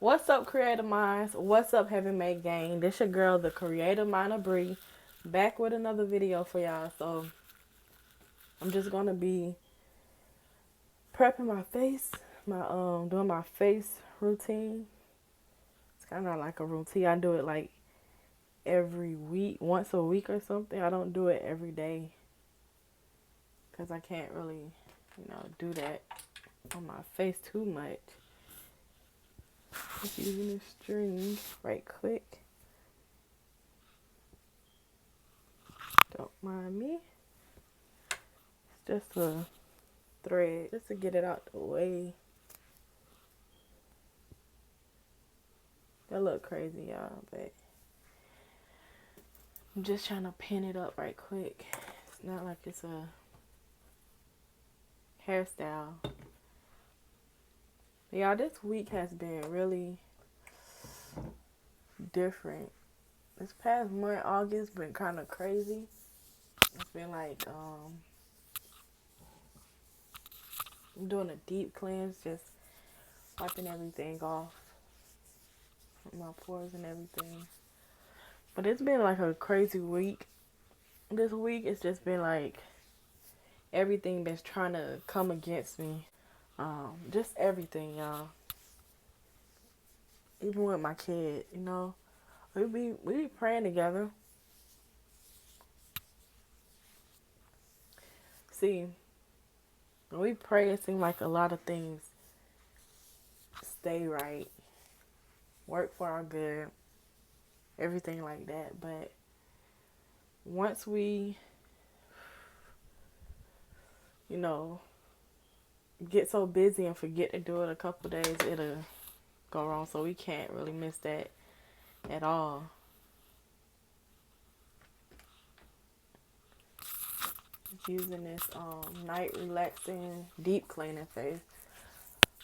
What's up, Creative Minds? What's up, Heaven Made Gang? This your girl, the Creative Mind of Bree, back with another video for y'all. So I'm just gonna be prepping my face, doing my face routine. It's kind of like a routine. I do it like every week, once a week or something. I don't do it every day because I can't really, do that on my face too much. Just using this string right quick. Don't mind me. It's just a thread just to get it out the way. That look crazy, y'all, but I'm just trying to pin it up right quick. It's not like it's a hairstyle. But y'all, this week has been really different. This past month, August, been kind of crazy. It's been like, I'm doing a deep cleanse, just wiping everything off, my pores and everything. But it's been like a crazy week. This week, it's just been like everything been trying to come against me. Just everything, y'all. Even with my kid, we be praying together. See, when we pray, it seems like a lot of things stay right, work for our good, everything like that. But once we, you know, get so busy and forget to do it a couple days, it'll go wrong. So we can't really miss that at all. Just using this night relaxing deep cleaning face.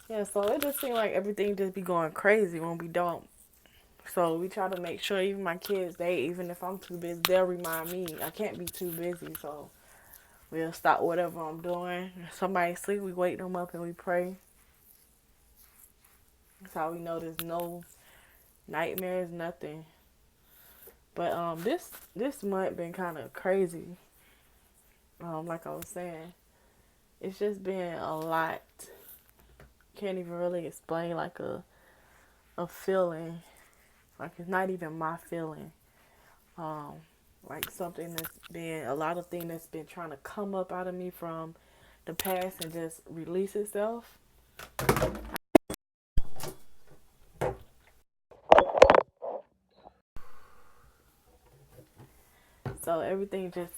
Yeah, so it just seems like everything just be going crazy when we don't. So we try to make sure even my kids, even if I'm too busy, they'll remind me I can't be too busy. So we'll stop whatever I'm doing. If somebody sleep, we wake them up and we pray. That's how we know there's no nightmares, nothing. But this month been kind of crazy. Like I was saying, it's just been a lot. Can't even really explain like a feeling. Like it's not even my feeling. Um, like something that's been a lot of things that's been trying to come up out of me from the past and just release itself. So everything just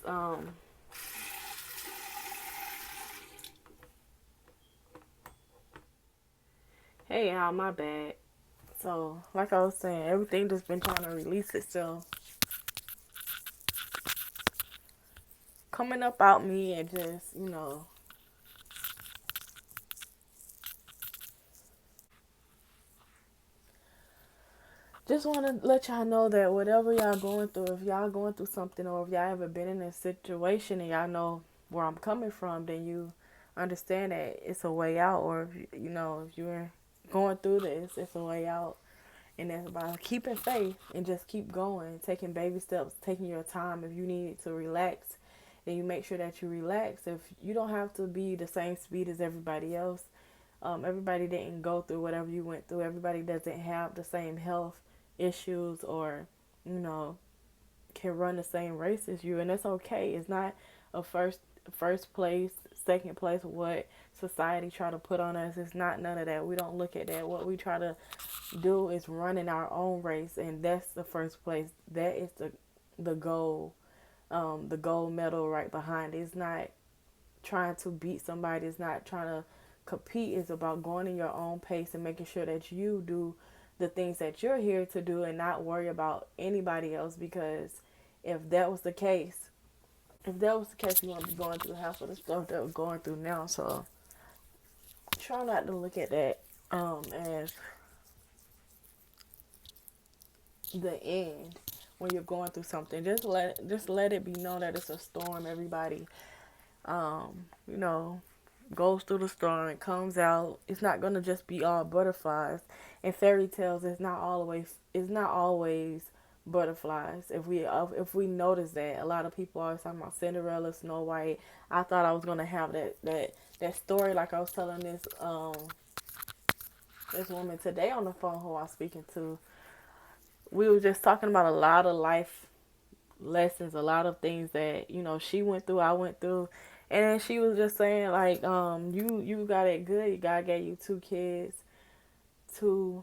hey y'all, my bad. So like I was saying, everything just been trying to release itself, coming up out me and just just want to let y'all know that whatever y'all going through, if y'all going through something or if y'all ever been in a situation and y'all know where I'm coming from, then you understand that it's a way out. Or if you're going through this, it's a way out. And that's by keeping faith and just keep going, taking baby steps, taking your time. If you need to relax, then you make sure that you relax. If you don't have to be the same speed as everybody else, everybody didn't go through whatever you went through. Everybody doesn't have the same health issues or, you know, can run the same race as you, and that's okay. It's not a first place, second place. What society try to put on us, it's not none of that. We don't look at that. What we try to do is run in our own race, and that's the first place. That is the goal, the gold medal right behind it. It's not trying to beat somebody. It's not trying to compete. It's about going in your own pace and making sure that you do the things that you're here to do and not worry about anybody else. Because if that was the case, you wouldn't be going through half of the stuff that we're going through now. So try not to look at that as the end when you're going through something. Just let it be known that it's a storm. Everybody, you know, goes through the storm and comes out. It's not gonna just be all butterflies. In fairy tales, it's not always butterflies. If we notice that, a lot of people always talking about Cinderella, Snow White. I thought I was gonna have that story like I was telling this woman today on the phone who I was speaking to. We were just talking about a lot of life lessons, a lot of things that she went through, I went through, and then she was just saying like, you got it good. God gave you two kids, two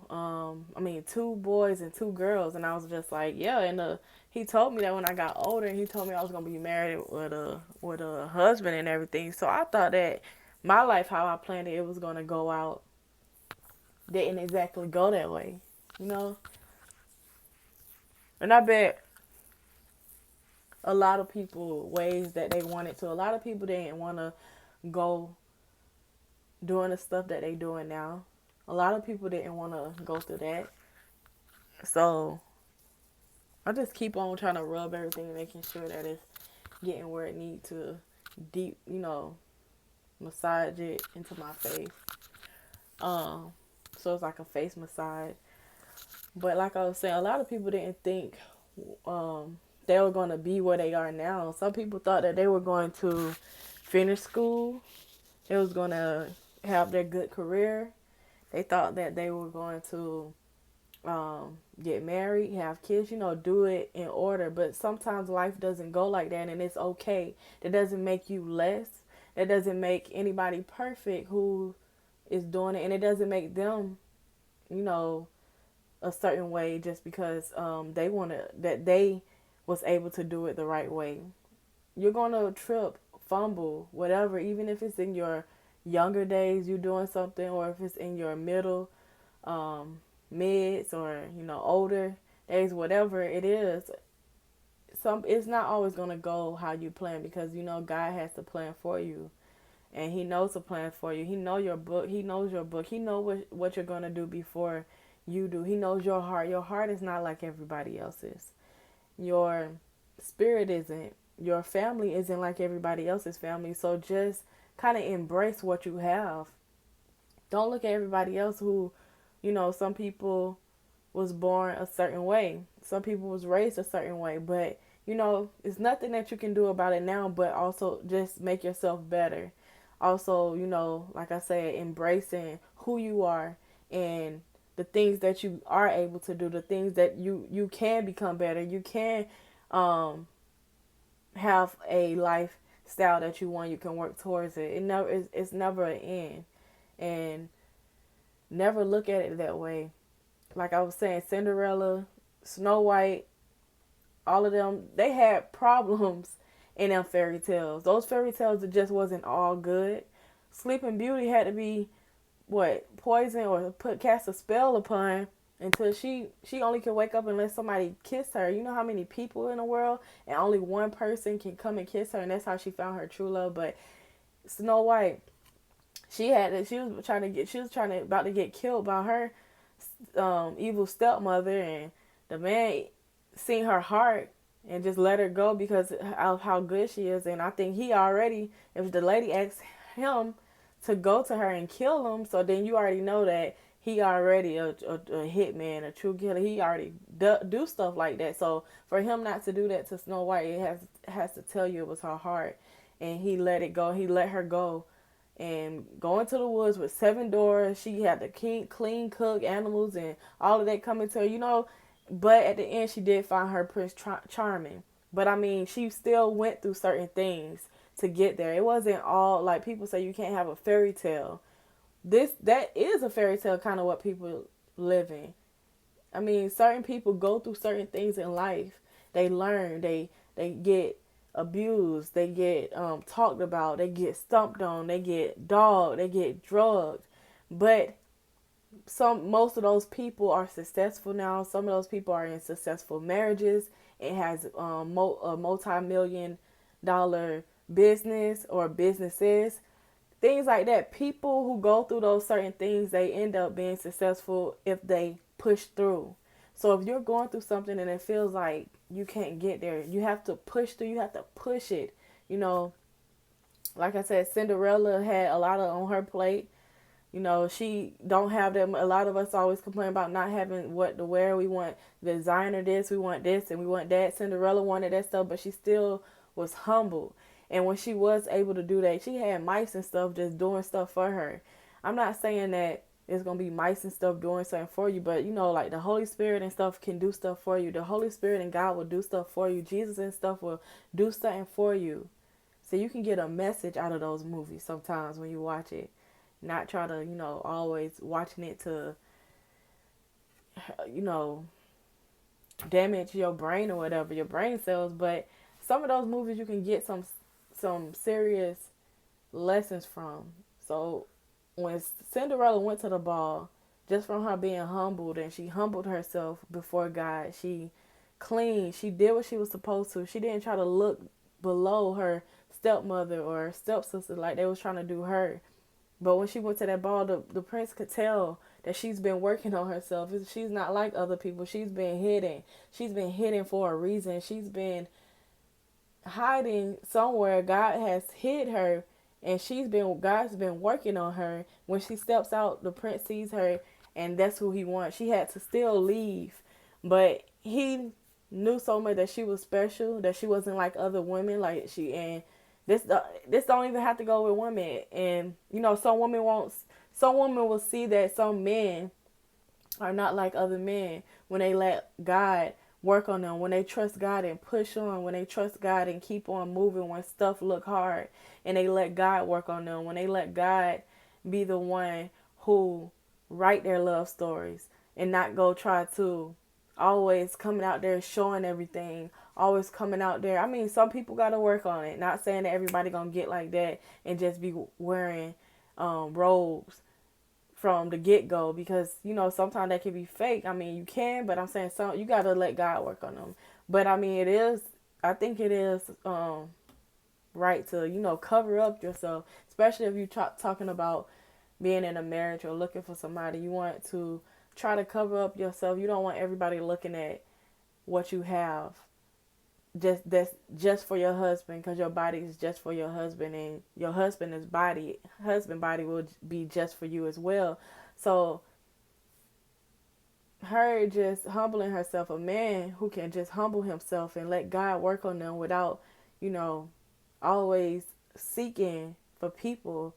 boys and two girls, and I was just like, yeah. And he told me that when I got older, and he told me I was gonna be married with a husband and everything. So I thought that my life, how I planned it, it was gonna go out, didn't exactly go that way, you know. And I bet a lot of people ways that they wanted to. A lot of people didn't want to go doing the stuff that they doing now. A lot of people didn't want to go through that. So I just keep on trying to rub everything, making sure that it's getting where it need to, deep, massage it into my face. Um, so it's like a face massage. But like I was saying, a lot of people didn't think they were going to be where they are now. Some people thought that they were going to finish school. They was going to have their good career. They thought that they were going to get married, have kids, do it in order. But sometimes life doesn't go like that, and it's okay. That doesn't make you less. That doesn't make anybody perfect who is doing it, and it doesn't make them, you know, a certain way just because they they was able to do it the right way. You're gonna trip, fumble, whatever, even if it's in your younger days you doing something, or if it's in your middle, mids, or older days, whatever it is. It's not always gonna go how you plan, because God has to plan for you, and He knows the plan for you. He knows your book. He knows your book. He knows what you're gonna do before you do. He knows your heart. Your heart is not like everybody else's. Your spirit isn't. Your family isn't like everybody else's family. So just kind of embrace what you have. Don't look at everybody else who, some people was born a certain way. Some people was raised a certain way. But, it's nothing that you can do about it now, but also just make yourself better. Also, like I said, embracing who you are and the things that you are able to do, the things that you can become better. You can have a lifestyle that you want. You can work towards it. It's never an end, and never look at it that way. Like I was saying, Cinderella, Snow White, all of them, they had problems in them fairy tales. Those fairy tales, it just wasn't all good. Sleeping Beauty had to be poison or cast a spell upon until she only can wake up and let somebody kiss her. You know how many people in the world, and only one person can come and kiss her, and that's how she found her true love. But Snow White, about to get killed by her evil stepmother, and the man seen her heart and just let her go because of how good she is. And I think he already, if the lady asked him to go to her and kill him, so then you already know that he already a hitman, a true killer. He already do stuff like that. So for him not to do that to Snow White, it has to tell you it was her heart, and he let it go. He let her go and go into the woods with 7 doors. She had to clean, cook animals and all of that coming to her, But at the end, she did find her Prince Charming. But I mean, she still went through certain things to get there. It wasn't all like people say you can't have a fairy tale. That is a fairy tale, kind of what people live in. I mean, certain people go through certain things in life. They learn. They get abused. They get talked about. They get stumped on. They get dogged. They get drugged. But most of those people are successful now. Some of those people are in successful marriages. It has a multi-million-dollar business or businesses, things like that. People who go through those certain things, they end up being successful if they push through. So if you're going through something and it feels like you can't get there, you have to push through. You have to push it. Like I said, Cinderella had a lot of on her plate. You know, she don't have them. A lot of us always complain about not having what to wear. We want designer this, we want this, and we want that. Cinderella wanted that stuff, but she still was humble. And when she was able to do that, she had mice and stuff just doing stuff for her. I'm not saying that it's gonna be mice and stuff doing something for you, but you know, like the Holy Spirit and stuff can do stuff for you. The Holy Spirit and God will do stuff for you. Jesus and stuff will do something for you. So you can get a message out of those movies sometimes when you watch it. Not try to, always watching it to, you know, damage your brain or whatever, your brain cells. But some of those movies you can get some serious lessons from. So when Cinderella went to the ball, just from her being humbled, and she humbled herself before God, she cleaned, she did what she was supposed to. She didn't try to look below her stepmother or stepsister like they was trying to do her. But when she went to that ball, the prince could tell that she's been working on herself. She's not like other people. She's been hidden. She's been hidden for a reason. She's been hiding somewhere. God has hid her, and God's been working on her. When she steps out, the prince sees her, and that's who he wants. She had to still leave, but he knew so much that she was special, that she wasn't like other women, and this don't even have to go with women. And some women will see that some men are not like other men when they let God work on them, when they trust God and push on, when they trust God and keep on moving when stuff look hard, and they let God work on them, when they let God be the one who write their love stories and not go try to always coming out there showing everything, always coming out there. I mean, some people got to work on it. Not saying that everybody gonna get like that and just be wearing robes from the get-go, because sometimes that can be fake. I mean, you can, but I'm saying you got to let God work on them. But I mean, I think it is right to cover up yourself, especially if you're talking about being in a marriage or looking for somebody. You want to try to cover up yourself. You don't want everybody looking at what you have just for your husband, because your body is just for your husband, and your husband body will be just for you as well. So her just humbling herself, a man who can just humble himself and let God work on them without always seeking for people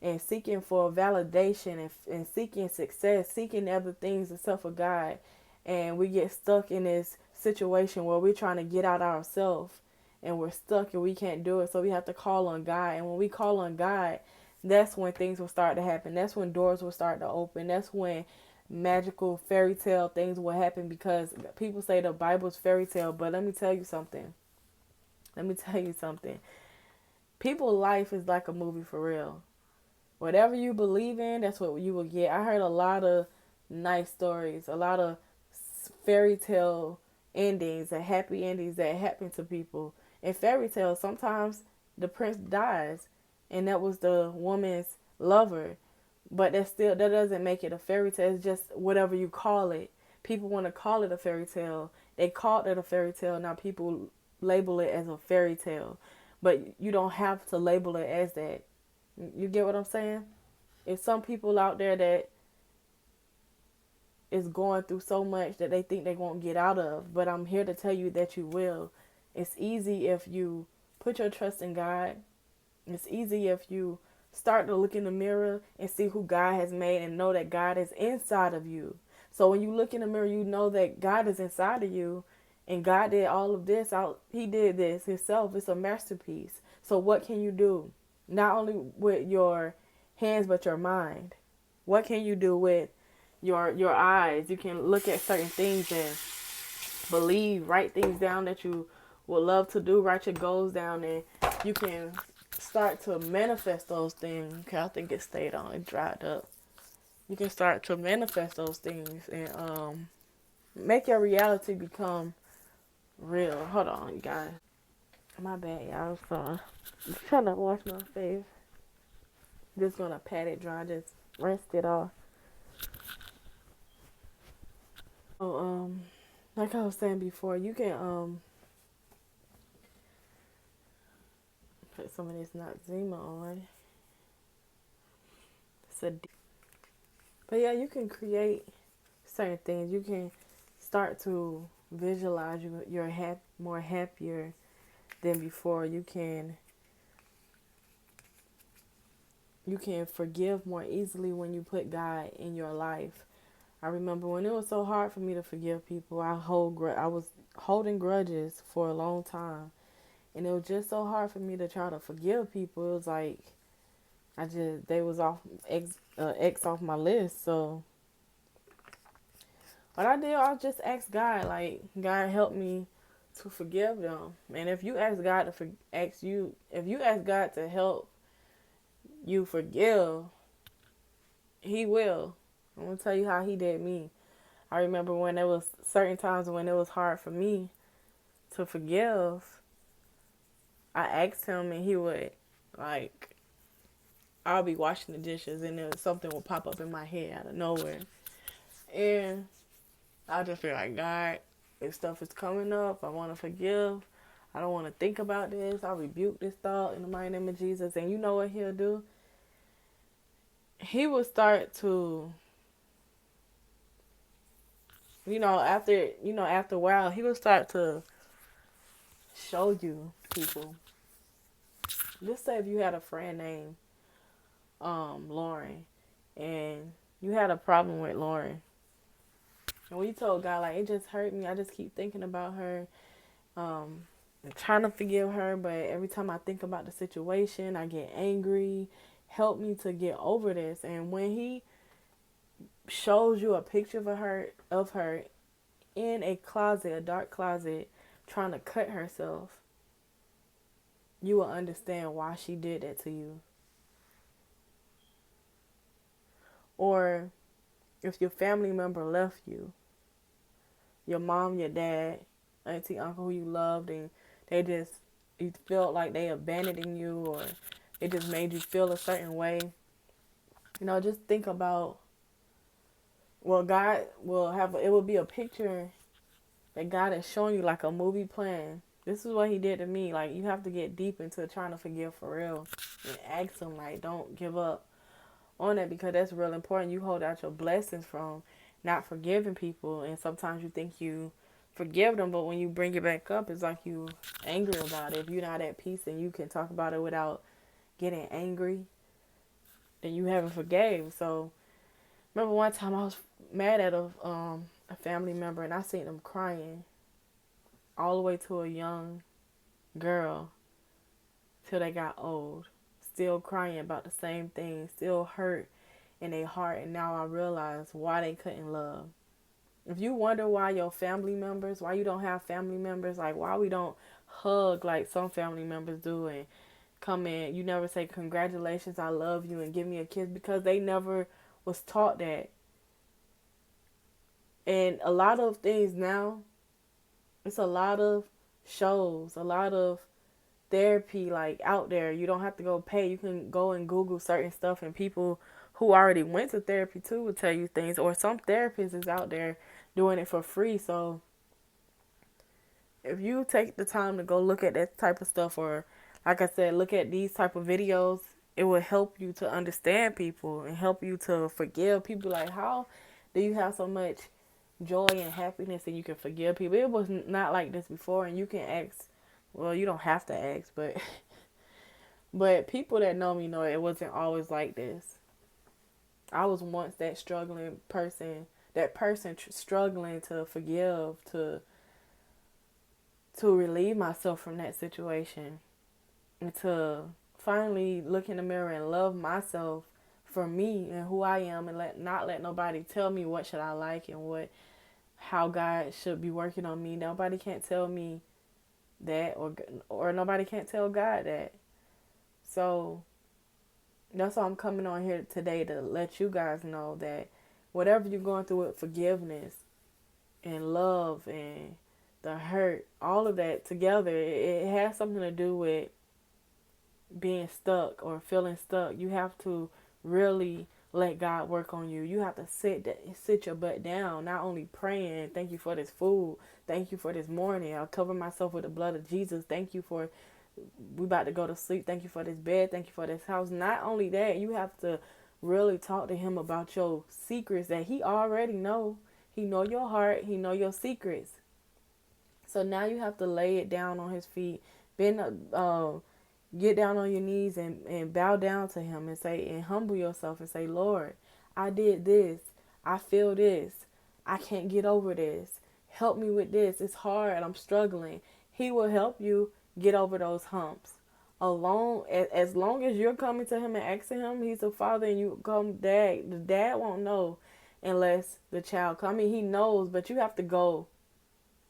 and seeking for validation, and seeking success, seeking other things except for God. And we get stuck in this situation where we're trying to get out ourselves, and we're stuck and we can't do it. So we have to call on God. And when we call on God, that's when things will start to happen. That's when doors will start to open. That's when magical fairy tale things will happen, because people say the Bible's fairy tale. But let me tell you something. People's life is like a movie for real. Whatever you believe in, that's what you will get. I heard a lot of nice stories, a lot of fairy tale endings and happy endings that happen to people. In fairy tales, sometimes the prince dies, and that was the woman's lover. But that doesn't make it a fairy tale. It's just whatever you call it. People want to call it a fairy tale. They called it a fairy tale. Now people label it as a fairy tale. But you don't have to label it as that. You get what I'm saying? If some people out there that is going through so much that they think they won't get out of, but I'm here to tell you that you will. It's easy if you put your trust in God. It's easy if you start to look in the mirror and see who God has made and know that God is inside of you. So when you look in the mirror, you know that God is inside of you, and God did all of this out. He did this himself. It's a masterpiece. So what can you do? Not only with your hands, but your mind. What can you do with your eyes? You can look at certain things and believe, write things down that you would love to do, write your goals down, and you can start to manifest those things. Okay, I think it stayed on, it dried up. You can start to manifest those things and make your reality become real. Hold on, you guys. My bad, y'all. I was trying to wash my face. Just gonna pat it dry, just rinse it off. So, like I was saying before, you can Put some of this Noxzema on. It's a but yeah, you can create certain things. You can start to visualize you're more happier than before. You can forgive more easily when you put God in your life. I remember when it was so hard for me to forgive people. I was holding grudges for a long time, and it was just so hard for me to try to forgive people. It was like they was off X off my list. So what I did, I just asked God, like, God help me to forgive them. And if you ask God to if you ask God to help you forgive, He will. I'm gonna tell you how He did me. I remember when there was certain times when it was hard for me to forgive. I asked Him, and He would, like, I'll be washing the dishes, and then something would pop up in my head out of nowhere, and I just feel like, God, if stuff is coming up, I want to forgive. I don't want to think about this. I rebuke this thought in the mighty name of Jesus. And you know what He'll do? He will start to, after a while, He will start to show you people. Just say if you had a friend named Lauren, and you had a problem with Lauren, and when you told God, like, it just hurt me, I just keep thinking about her, I'm trying to forgive her, but every time I think about the situation, I get angry. Help me to get over this. And when He shows you a picture of her in a closet, a dark closet, trying to cut herself, you will understand why she did that to you. Or if your family member left you, your mom, your dad, auntie, uncle who you loved, and you felt like they abandoned you, or it just made you feel a certain way. Just think about, well, God it will be a picture that God is showing you, like a movie plan. This is what He did to me. Like, you have to get deep into trying to forgive for real, and ask Him, like, don't give up on that, because that's real important. You hold out your blessings from not forgiving people, and sometimes you think you forgive them, but when you bring it back up, it's like you angry about it. If you're not at peace and you can talk about it without getting angry, then you haven't forgave. So remember one time I was mad at a family member, and I seen them crying all the way to a young girl till they got old, still crying about the same thing, still hurt in their heart. And now I realize why they couldn't love. If you wonder why why you don't have family members, like why we don't hug like some family members do, and come in, you never say congratulations, I love you, and give me a kiss, because they never was taught that. And a lot of things now, it's a lot of shows, a lot of therapy, like, out there. You don't have to go pay. You can go and Google certain stuff, and people who already went to therapy too will tell you things. Or some therapists is out there doing it for free. So if you take the time to go look at that type of stuff, or like I said, look at these type of videos, it will help you to understand people and help you to forgive people. Like, how do you have so much joy and happiness and you can forgive people? It was not like this before. And you can ask, well, you don't have to ask, but but people that know me know it wasn't always like this. I was once that struggling person, struggling to forgive, to relieve myself from that situation, and to finally look in the mirror and love myself for me and who I am, and not let nobody tell me what should I like and how God should be working on me. Nobody can't tell me that, or nobody can't tell God that. So that's why I'm coming on here today, to let you guys know that whatever you're going through with forgiveness and love and the hurt, all of that together, it has something to do with being stuck or feeling stuck. You have to really let God work on you. You have to sit your butt down, not only praying, thank you for this food, thank you for this morning, I'll cover myself with the blood of Jesus, thank you for we about to go to sleep. Thank you for this bed. Thank you for this house. Not only that, you have to really talk to him about your secrets that he already know. He know your heart. He know your secrets. So now you have to lay it down on his feet. Bend, get down on your knees and bow down to him and say, and humble yourself and say, Lord, I did this. I feel this. I can't get over this. Help me with this. It's hard. I'm struggling. He will help you get over those humps. Alone, as long as you're coming to him and asking him, he's a father, and you come, dad. The dad won't know unless the child come. I mean, he knows, but you have to go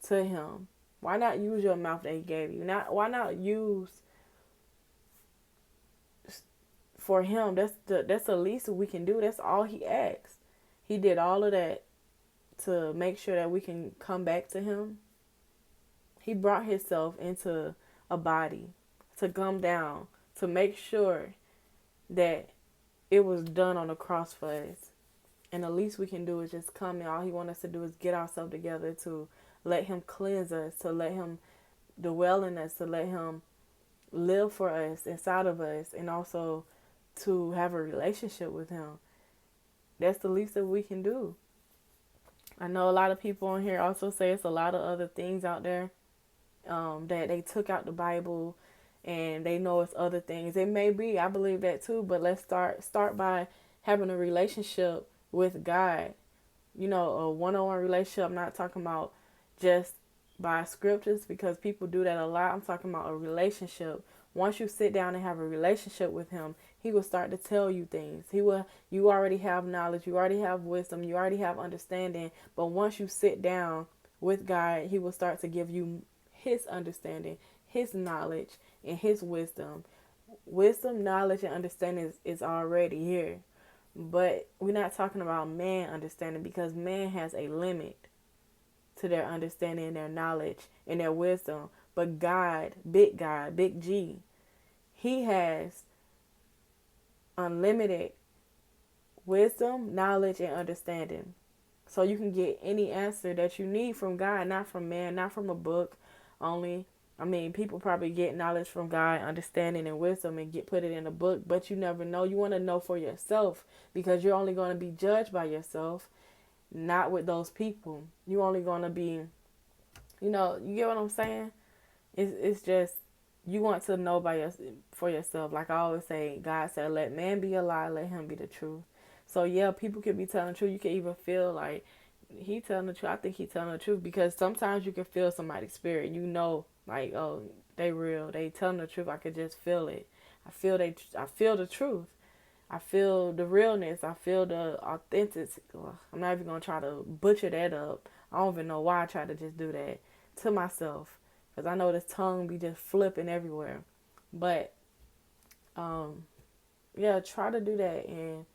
to him. Why not use your mouth that he gave you? Why not use for him? That's the least we can do. That's all he asks. He did all of that to make sure that we can come back to him. He brought himself into a body to come down, to make sure that it was done on the cross for us. And the least we can do is just come, and all he wants us to do is get ourselves together to let him cleanse us, to let him dwell in us, to let him live for us, inside of us, and also to have a relationship with him. That's the least that we can do. I know a lot of people on here also say it's a lot of other things out there that they took out the Bible and they know it's other things. It may be, I believe that too, but let's start by having a relationship with God. You know, a one-on-one relationship. I'm not talking about just by scriptures, because people do that a lot. I'm talking about a relationship. Once you sit down and have a relationship with him, he will start to tell you things. You already have knowledge, you already have wisdom, you already have understanding. But once you sit down with God, he will start to give you his understanding, his knowledge, and his wisdom. Wisdom, knowledge, and understanding is already here. But we're not talking about man understanding, because man has a limit to their understanding and their knowledge and their wisdom. But God, Big G, he has unlimited wisdom, knowledge, and understanding. So you can get any answer that you need from God, not from man, not from a book only. I mean, people probably get knowledge from God, understanding and wisdom, and put it in a book, but you never know. You want to know for yourself, because you're only going to be judged by yourself, not with those people. You're only going to be, you get what I'm saying? It's just, you want to know for yourself. Like I always say, God said, let man be a lie, let him be the truth. So yeah, people could be telling the truth. You can even feel like he telling the truth. I think he telling the truth, because sometimes you can feel somebody's spirit. Like, oh, they real. They telling the truth. I could just feel it. I feel the truth. I feel the realness. I feel the authenticity. I'm not even gonna try to butcher that up. I don't even know why I try to just do that to myself, because I know this tongue be just flipping everywhere. But yeah, try to do that, and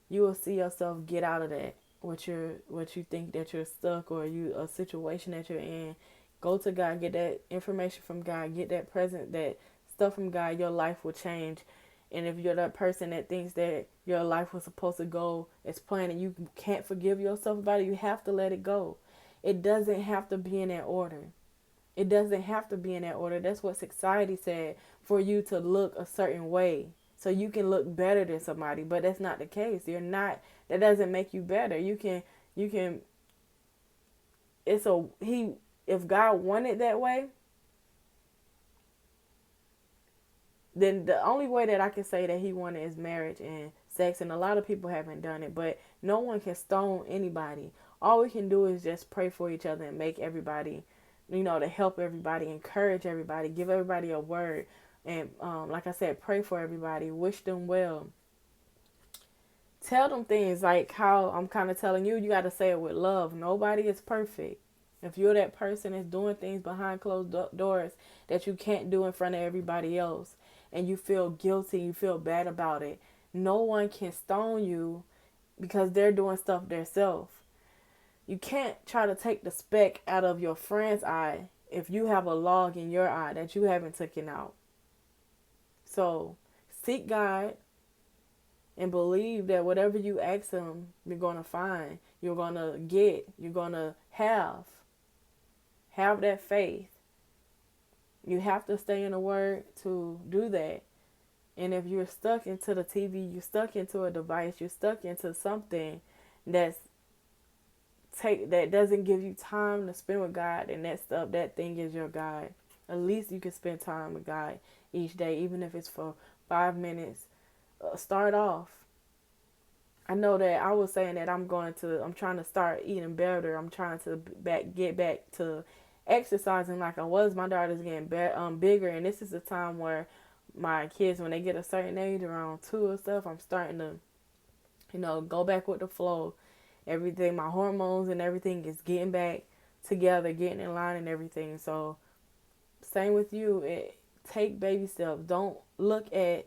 you will see yourself get out of that. What you think that you're stuck, or a situation that you're in. Go to God, get that information from God, get that stuff from God. Your life will change. And if you're that person that thinks that your life was supposed to go as planned and you can't forgive yourself about it, you have to let it go. It doesn't have to be in that order. It doesn't have to be in that order. That's what society said, for you to look a certain way, so you can look better than somebody. But that's not the case. You're not. That doesn't make you better. You can. If God wanted that way, then the only way that I can say that he wanted is marriage and sex. And a lot of people haven't done it, but no one can stone anybody. All we can do is just pray for each other and make everybody, to help everybody, encourage everybody, give everybody a word. And like I said, pray for everybody, wish them well. Tell them things like how I'm kind of telling you. You got to say it with love. Nobody is perfect. If you're that person that's doing things behind closed doors that you can't do in front of everybody else, and you feel guilty, you feel bad about it, no one can stone you because they're doing stuff themselves. You can't try to take the speck out of your friend's eye if you have a log in your eye that you haven't taken out. So seek God and believe that whatever you ask him, you're going to find, you're going to get, you're going to have. Have that faith. You have to stay in the Word to do that. And if you're stuck into the TV, you're stuck into a device, you're stuck into something that's that doesn't give you time to spend with God, and that thing is your God. At least you can spend time with God each day, even if it's for 5 minutes. Start off. I know that I was saying that I'm trying to start eating better. I'm trying to get back to exercising like I was. My daughter's getting bigger, and this is the time where my kids, when they get a certain age, around 2 or stuff, I'm starting to, go back with the flow. Everything, my hormones and everything is getting back together, getting in line and everything. So, same with you. Take baby steps. Don't look at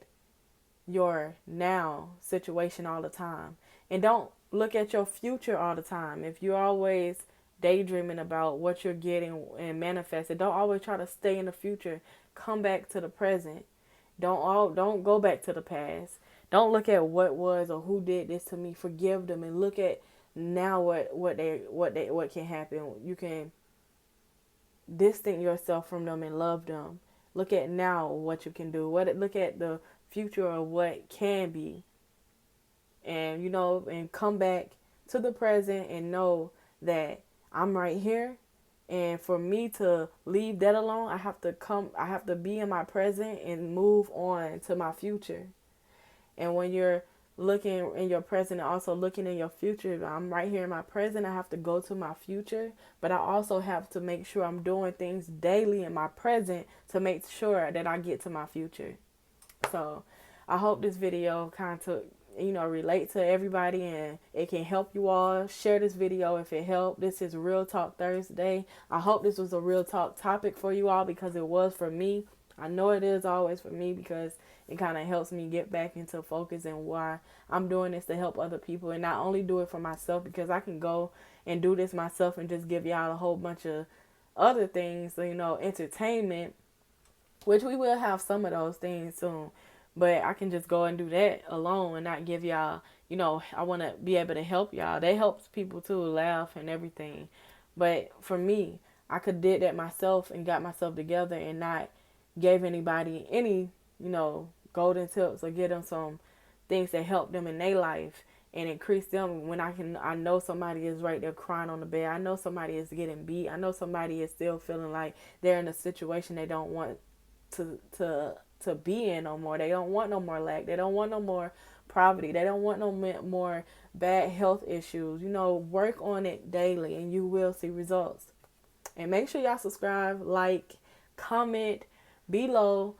your now situation all the time. And don't look at your future all the time. If you're always daydreaming about what you're getting and manifesting, don't always try to stay in the future. Come back to the present. Don't go back to the past. Don't look at what was or who did this to me. Forgive them and look at now what can happen. You can distance yourself from them and love them. Look at now what you can do. Look at the future of what can be. And and come back to the present and know that I'm right here. And for me to leave that alone, I have to be in my present and move on to my future. And when you're looking in your present and also looking in your future, I'm right here in my present. I have to go to my future, but I also have to make sure I'm doing things daily in my present to make sure that I get to my future. So I hope this video kind of relate to everybody and it can help you all. Share this video if it helped. This is Real Talk Thursday. I hope this was a real talk topic for you all, because it was for me. I know it is always for me, because it kind of helps me get back into focus and why I'm doing this to help other people, and not only do it for myself, because I can go and do this myself and just give y'all a whole bunch of other things, entertainment, which we will have some of those things soon. But I can just go and do that alone and not give y'all, I want to be able to help y'all. That helps people too, laugh and everything. But for me, I could did that myself and got myself together and not gave anybody any, golden tips or give them some things that help them in their life and increase them when I know somebody is right there crying on the bed. I know somebody is getting beat. I know somebody is still feeling like they're in a situation they don't want to be in no more. They don't want no more lack. They don't want no more poverty. They don't want no more bad health issues. Work on it daily and you will see results. And make sure y'all subscribe, like, comment below.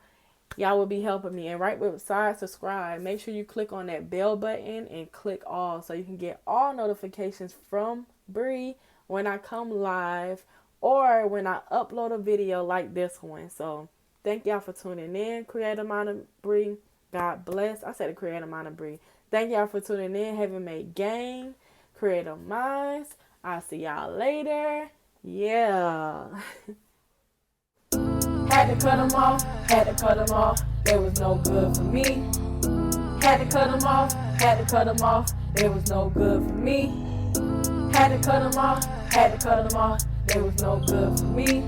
Y'all will be helping me. And right beside subscribe, make sure you click on that bell button and click all so you can get all notifications from Bree when I come live or when I upload a video like this one. So thank y'all for tuning in. Creative Mind of Bree. God bless. I said the Creative Mind of Bree. Thank y'all for tuning in. Heaven Made Gain. Creative Minds. I'll see y'all later. Yeah. Had to cut them off. Had to cut them off. They was no good for me. Had to cut them off. Had to cut them off. They was no good for me. Had to cut them off. Had to cut them off. They was no good for me.